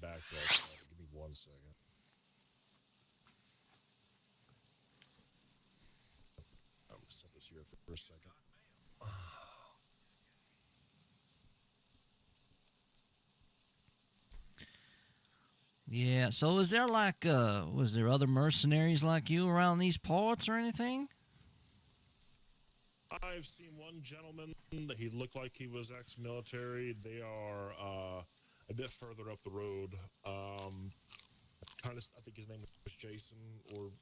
backtrack. Give me 1 second. I'm gonna set this here for a second. Yeah, so is there like, was there other mercenaries like you around these parts or anything? I've seen one gentleman that he looked like he was ex-military. They are a bit further up the road. I think his name was Jason or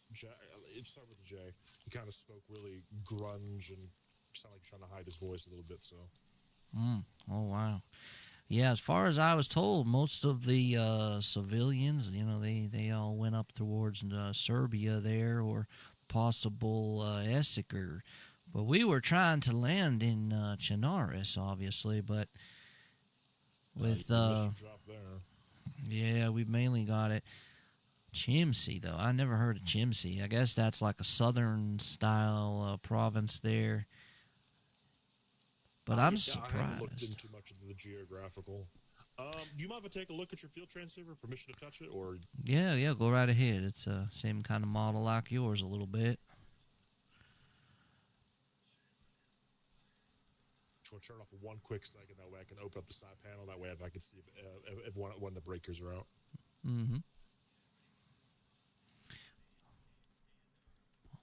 it started with a J. He kind of spoke really grunge and sounded like trying to hide his voice a little bit. So. Oh, wow. Yeah, as far as I was told, most of the civilians, they all went up towards Serbia there or possible Essiker. But we were trying to land in Chinaris, obviously, but with... You missed your drop there. Yeah, we mainly got it. Chiemsee, though. I never heard of Chiemsee. I guess that's like a southern-style province there. But I'm surprised. I haven't looked into much of the geographical. Do you mind if I take a look at your field transceiver? Permission to touch it, or? Yeah, go right ahead. It's the same kind of model like yours a little bit. I'll turn off for 1 quick second. That way I can open up the side panel. That way I can see if one of the breakers are out. Mm-hmm.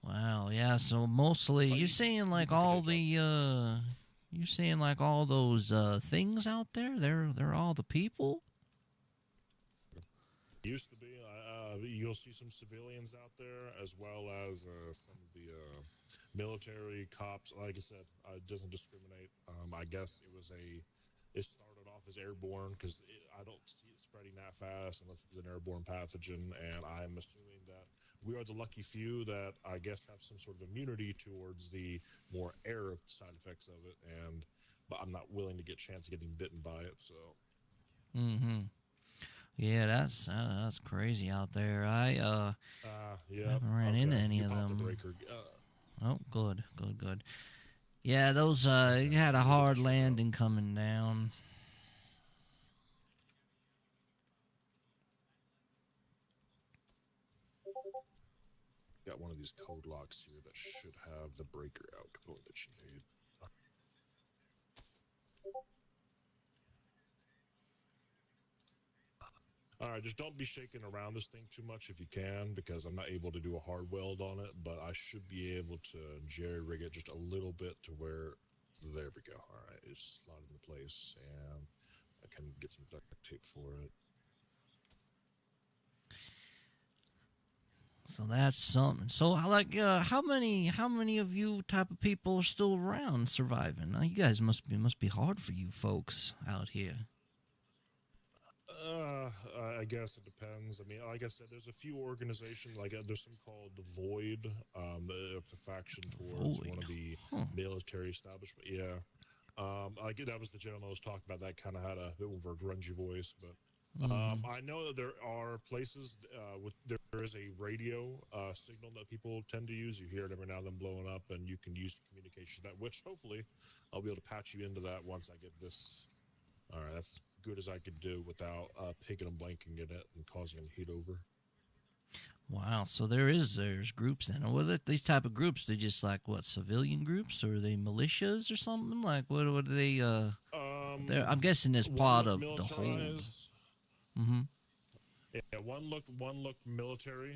Wow, yeah, so mostly you're saying like all the you're saying like all those things out there, they're all the people? Used to be. You'll see some civilians out there as well as some of the military cops. Like I said, it doesn't discriminate. I guess it started off as airborne because I don't see it spreading that fast unless it's an airborne pathogen, and I'm assuming that we are the lucky few that I guess have some sort of immunity towards the more air side effects of it, but I'm not willing to get a chance of getting bitten by it. So. Mm-hmm. Yeah, that's crazy out there. I haven't ran into any of them. Oh, good. Yeah, those you had a hard landing coming down. Got one of these code locks here that should have the breaker out component that you need. Alright, just don't be shaking around this thing too much if you can, because I'm not able to do a hard weld on it, but I should be able to jerry-rig it just a little bit to where... There we go. Alright, it's slotted into place, and I can get some duct tape for it. So that's something. So, like, how many of you type of people are still around surviving? You guys must be hard for you folks out here. I guess it depends. I mean, like I said, there's a few organizations, like there's some called the Void, it's a faction towards one of the military establishment. Yeah. That was the gentleman I was talking about that kind of had a bit of a grungy voice, but I know that there are places there is a radio signal that people tend to use. You hear it every now and then blowing up, and you can use communication that, which hopefully I'll be able to patch you into that once I get this. All right, that's as good as I could do without pigging and blanking in it and causing them to heat over. Wow, so there's groups then. Well, these type of groups, they just like what, civilian groups, or are they militias or something? Like what are they? I'm guessing as part of the whole. Mm-hmm. Yeah, one looked military.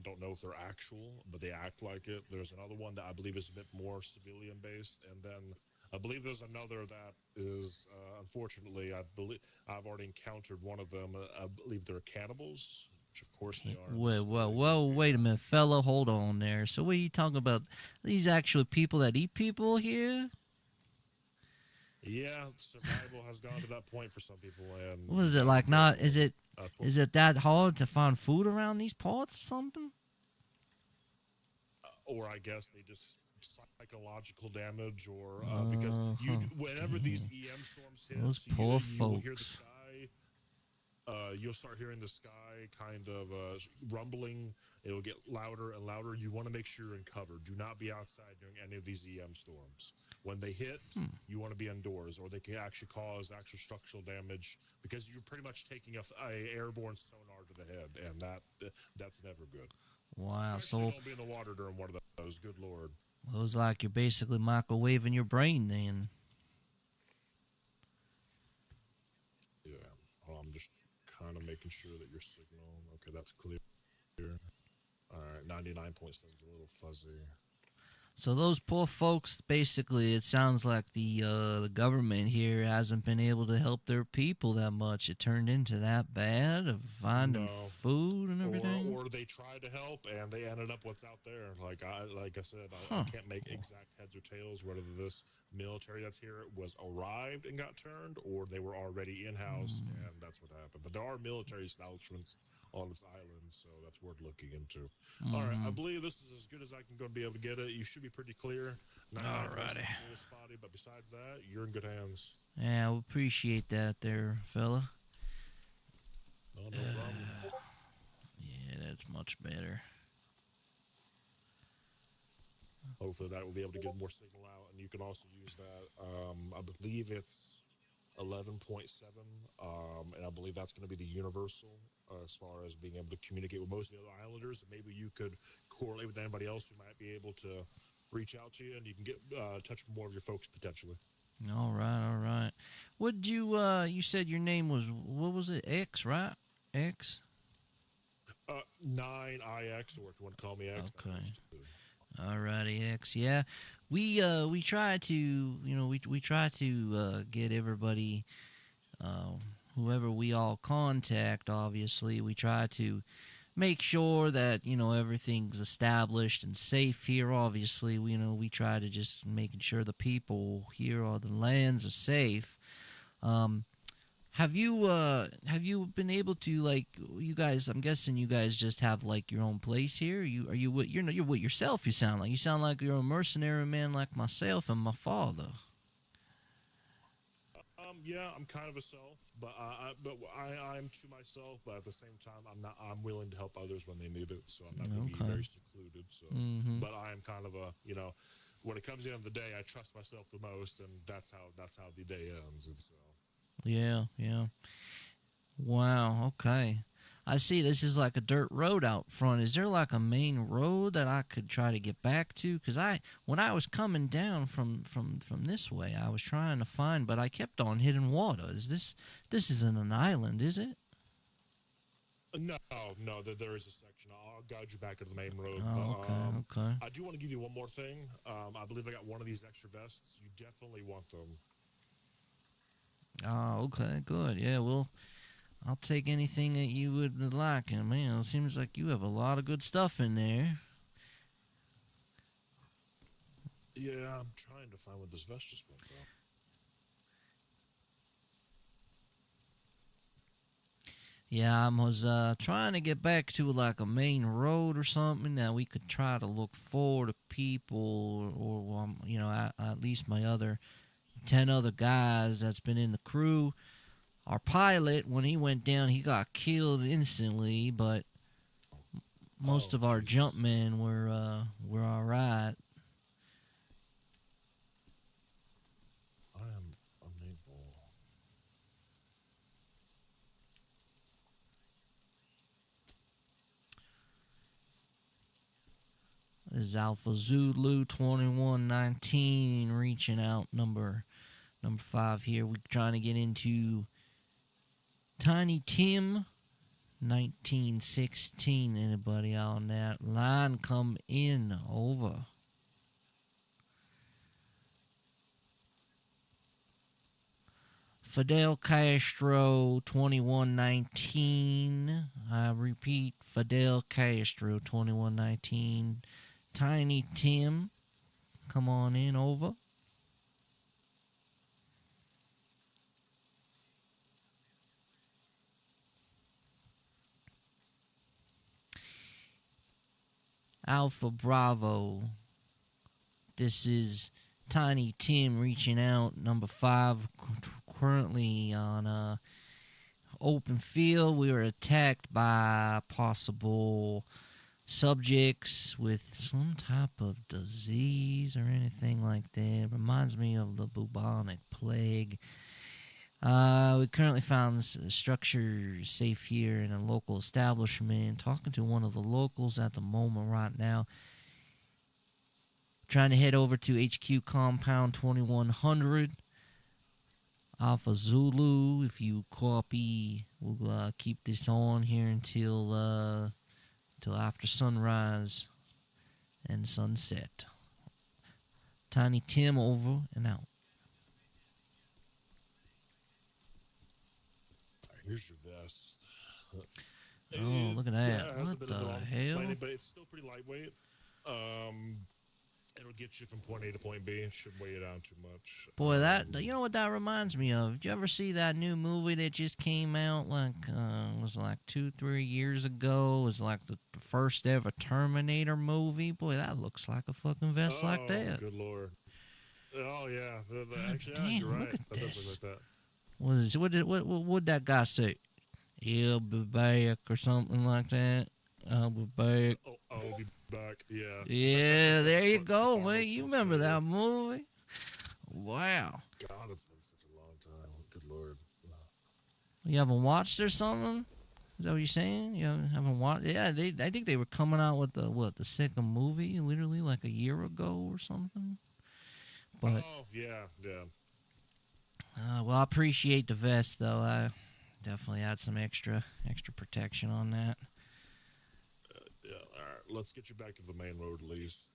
Don't know if they're actual, but they act like it. There's another one that I believe is a bit more civilian based, and then I believe there's another that is, unfortunately, I've already encountered one of them. I believe they're cannibals, which of course they are. Well, wait a minute, fella, hold on there. So what are you talking about? These actual people that eat people here? Yeah, survival has gone to that point for some people. And what is it like? Not is it that hard to find food around these parts or something? Or I guess they just psychological damage, or because whenever these EM storms hit, those poor you will hear the folks. sky. you'll start hearing the sky kind of rumbling. It'll get louder and louder. You want to make sure you're in cover. Do not be outside during any of these EM storms. When they hit, you want to be indoors, or they can actually cause actual structural damage because you're pretty much taking a airborne sonar to the head, and that's never good. Wow. Especially So don't be in the water during one of those. Good Lord. it was like you're basically microwaving your brain then. Yeah. I'm just kind of making sure that your signal. Okay, that's clear. All right, 99.7 is a little fuzzy. So those poor folks, basically, it sounds like the government here hasn't been able to help their people that much. It turned into that bad of finding food and everything. Or they tried to help and they ended up what's out there. Like I said, I can't make exact heads or tails whether this military that's here was arrived and got turned, or they were already in house and that's what happened. But there are military establishments on this island, so that's worth looking into. All right, I believe this is as good as I can go to be able to get it. You should be pretty clear. Alrighty. Spotty, but besides that, you're in good hands. Yeah, we appreciate that there, fella. No problem. Yeah, that's much better. Hopefully that will be able to get more signal out, and you can also use that. I believe it's 11.7, and I believe that's going to be the universal as far as being able to communicate with most of the other islanders. And maybe you could correlate with anybody else who might be able to reach out to you, and you can get touch with more of your folks potentially. All right. Would you you said your name was, what was it? X, right? X? 9IX, or if you want to call me X. Okay. Alrighty, X. Yeah, we try to, we try to get everybody, whoever we all contact. Obviously, we try to make sure that everything's established and safe here. Obviously, we try to just making sure the people here or the lands are safe. Have you been able to, like, you guys? I'm guessing you guys just have like your own place here. You're with yourself. You sound like you're a mercenary man like myself and my father. Yeah, I'm kind of a self, but I'm to myself. But at the same time, I'm willing to help others when they need it. So I'm not going to be very secluded. So, but I am kind of a when it comes to the end of the day, I trust myself the most, and that's how the day ends. And so. Yeah. Wow. Okay. I see this is like a dirt road out front. Is there like a main road that I could try to get back to? Because when I was coming down from this way, I was trying to find, but I kept on hitting water. This isn't an island, is it? No, there is a section. I'll guide you back to the main road. Oh, okay. I do want to give you one more thing. I believe I got one of these extra vests. You definitely want them. Oh, okay, good. Yeah, well, I'll take anything that you would like. And man, it seems like you have a lot of good stuff in there. Yeah, I'm trying to find where this vest just went, though. Yeah, I was trying to get back to like a main road or something that we could try to look for the people, or at least my other 10 other guys that's been in the crew. Our pilot, when he went down, he got killed instantly, but most of our jumpmen were all right. I am unable. This is Alpha Zulu 2119 reaching out, number 5 here. We're trying to get into Tiny Tim 1916. Anybody on that line? Come in. Over. Fidel Castro 2119. I repeat, Fidel Castro 2119. Tiny Tim, come on in. Over. Alpha Bravo. This is Tiny Tim reaching out, number 5, currently on open field. We were attacked by possible subjects with some type of disease or anything like that. It reminds me of the bubonic plague. We currently found this structure safe here in a local establishment. Talking to one of the locals at the moment right now. Trying to head over to HQ Compound 2100. Alpha Zulu, if you copy, we'll keep this on here until after sunrise and sunset. Tiny Tim over and out. Here's your vest. Oh, look at that. Yeah, what the hell? But it's still pretty lightweight. It'll get you from point A to point B. It shouldn't weigh you down too much. Boy, you know what that reminds me of? Did you ever see that new movie that just came out was like 2-3 years ago? It was like the first ever Terminator movie. Boy, that looks like a fucking vest like that. Good lord. Oh yeah, actually, damn, you're right. look at That does this. look like that. What'd that guy say? He'll be back or something like that. I'll be back. I'll be back. Yeah. Yeah, there you go, man. You remember that movie? Wow. God, it's been such a long time. Good lord. You haven't watched or something? Is that what you're saying? You haven't watched? Yeah, I think they were coming out with the second movie literally like a year ago or something. But yeah. well, I appreciate the vest though. I definitely had some extra protection on that. Yeah, all right. Let's get you back to the main road, at least.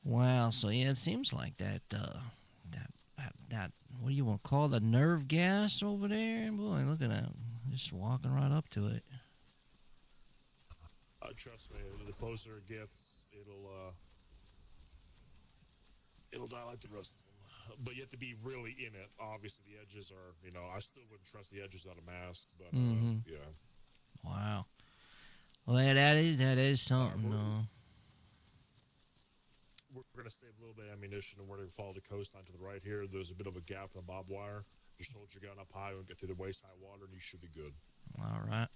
Wow. So yeah, it seems like that what do you want to call the nerve gas over there? Boy, look at that. Just walking right up to it. Trust me, the closer it gets, it'll die like the rest of them. But you have to be really in it. Obviously, the edges are, I still wouldn't trust the edges on a mask, but yeah. Wow. Well, that is something. We're going to save a little bit of ammunition, and we're going to follow the coastline to the right here. There's a bit of a gap in the barbed wire. Just hold your gun up high and get through the waist-high water, and you should be good. All right.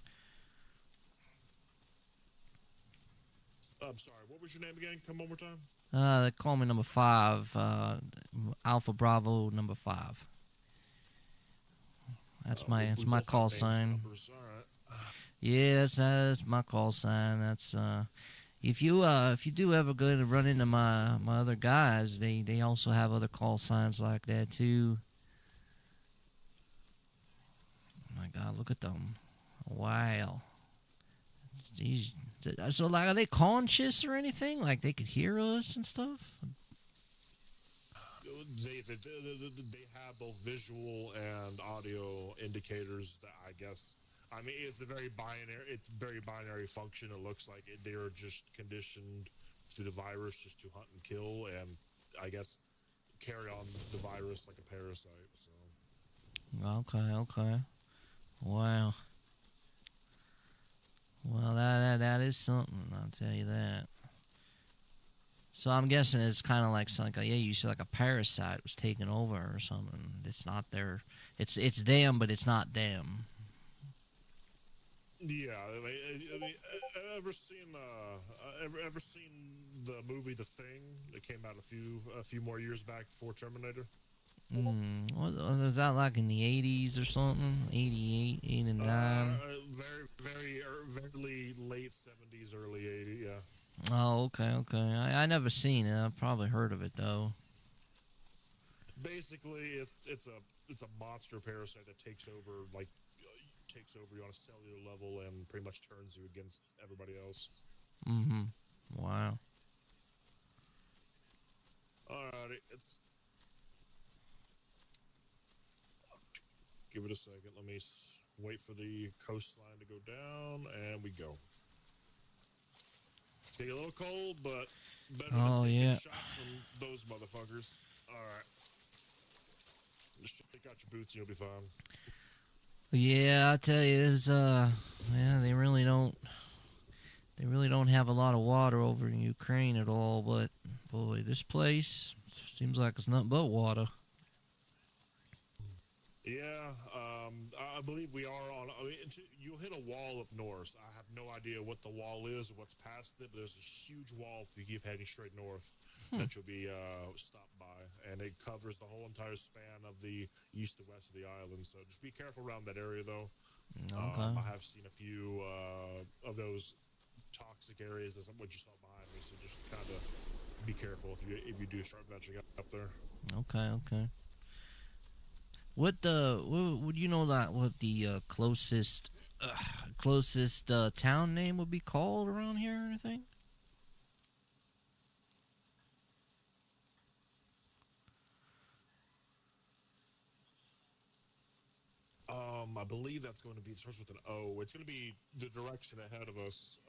I'm sorry, what was your name again? Come one more time. They call me number 5, Alpha Bravo number 5. That's my call sign. All right. Yeah, that's my call sign. That's if you do ever go to run into my other guys, they also have other call signs like that too. Oh my God, look at them! Wow. Jeez. So, like, are they conscious or anything? Like, they could hear us and stuff? They have both visual and audio indicators that I guess. I mean, it's very binary function. It looks like they're just conditioned through the virus just to hunt and kill, and I guess carry on the virus like a parasite. So. Okay. Wow. Well, that is something, I'll tell you that. So I'm guessing it's kind of like you said, like a parasite was taking over or something. It's not their, it's them, but it's not them. Yeah, I mean, ever seen the movie The Thing that came out a few more years back before Terminator? Was that like in the 80s or something? 88, 89? Very late 70s, early 80s, yeah. Oh, okay. I never seen it. I've probably heard of it though. Basically, it's a monster parasite that takes over you on a cellular level and pretty much turns you against everybody else. Mm-hmm. Wow. Alrighty, give it a second. Let me wait for the coastline to go down, and we go. It's getting a little cold, but better than taking shots from those motherfuckers. Alright. Just take out your boots and you'll be fine. Yeah, I tell you, they really don't have a lot of water over in Ukraine at all. But boy, this place seems like it's nothing but water. Yeah, I believe we are on. I mean, you'll hit a wall up north. I have no idea what the wall is or what's past it, but there's a huge wall if you keep heading straight north that you'll be stopped by, and it covers the whole entire span of the east and west of the island. So just be careful around that area, though. Okay. I have seen a few of those toxic areas, as what you saw behind me. So just kind of be careful if you do start venturing up there. Okay. What would you know that what the closest town name would be called around here or anything? I believe that's going to be, it starts with an O. It's going to be the direction ahead of us.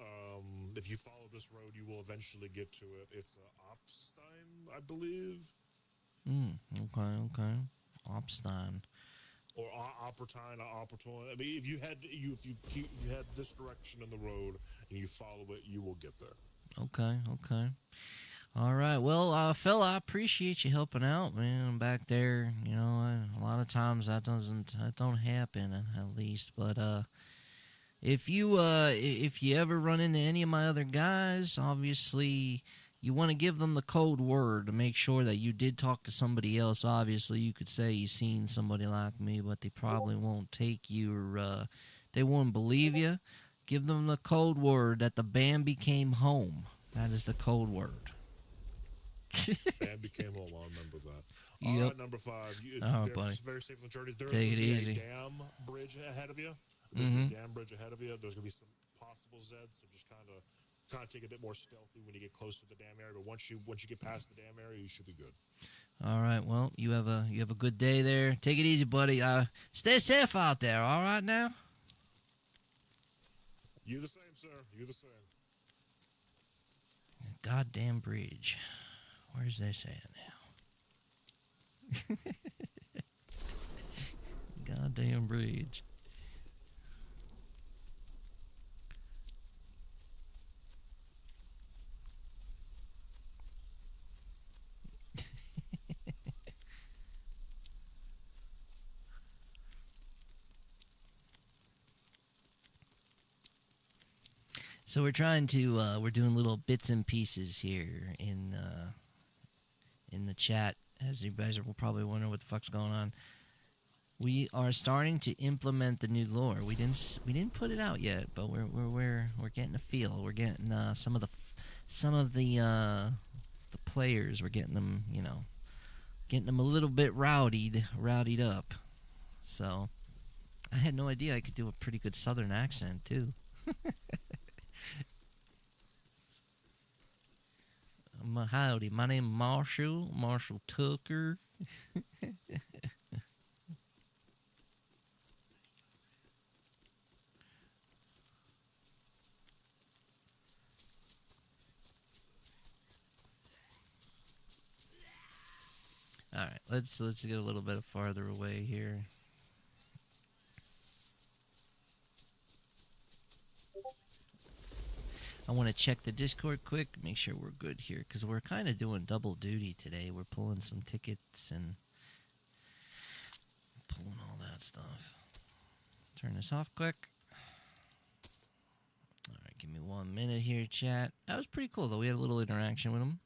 If you follow this road, you will eventually get to it. It's Opstein, I believe. Okay. Opstein. Or Oppertine, Oppertine. I mean, if you head this direction in the road and you follow it, you will get there. Okay. All right. Well, fella, I appreciate you helping out, man. Back there, a lot of times that don't happen, at least. But if you ever run into any of my other guys, obviously you want to give them the code word to make sure that you did talk to somebody else. Obviously, you could say you seen somebody like me, but they probably won't take you or they won't believe you. Give them the code word that the band became home. That is the code word. Band became home. I remember that. Yep. All right, number 5. It's very safe on the journey. There's Take going it to be easy. a dam bridge ahead of you. There's going to be a dam bridge ahead of you. There's going to be some possible Zeds, so just kind of take a bit more stealthy when you get close to the dam area. But once you get past the dam area, you should be good. All right. Well, you have a good day there. Take it easy, buddy. Stay safe out there. All right now. You the same, sir. You the same. Goddamn bridge. Where's this at now? Goddamn bridge. So we're trying to we're doing little bits and pieces here in the chat, as you guys are probably wondering what the fuck's going on. We are starting to implement the new lore. We didn't put it out yet, but we're getting a feel. We're getting some of the players. We're getting them, getting them a little bit rowdied up. So I had no idea I could do a pretty good Southern accent too. Howdy, my name is Marshall Tucker. All right, let's get a little bit farther away here. I want to check the Discord quick, make sure we're good here, because we're kind of doing double duty today. We're pulling some tickets and pulling all that stuff. Turn this off quick. All right, give me 1 minute here, chat. That was pretty cool, though. We had a little interaction with them.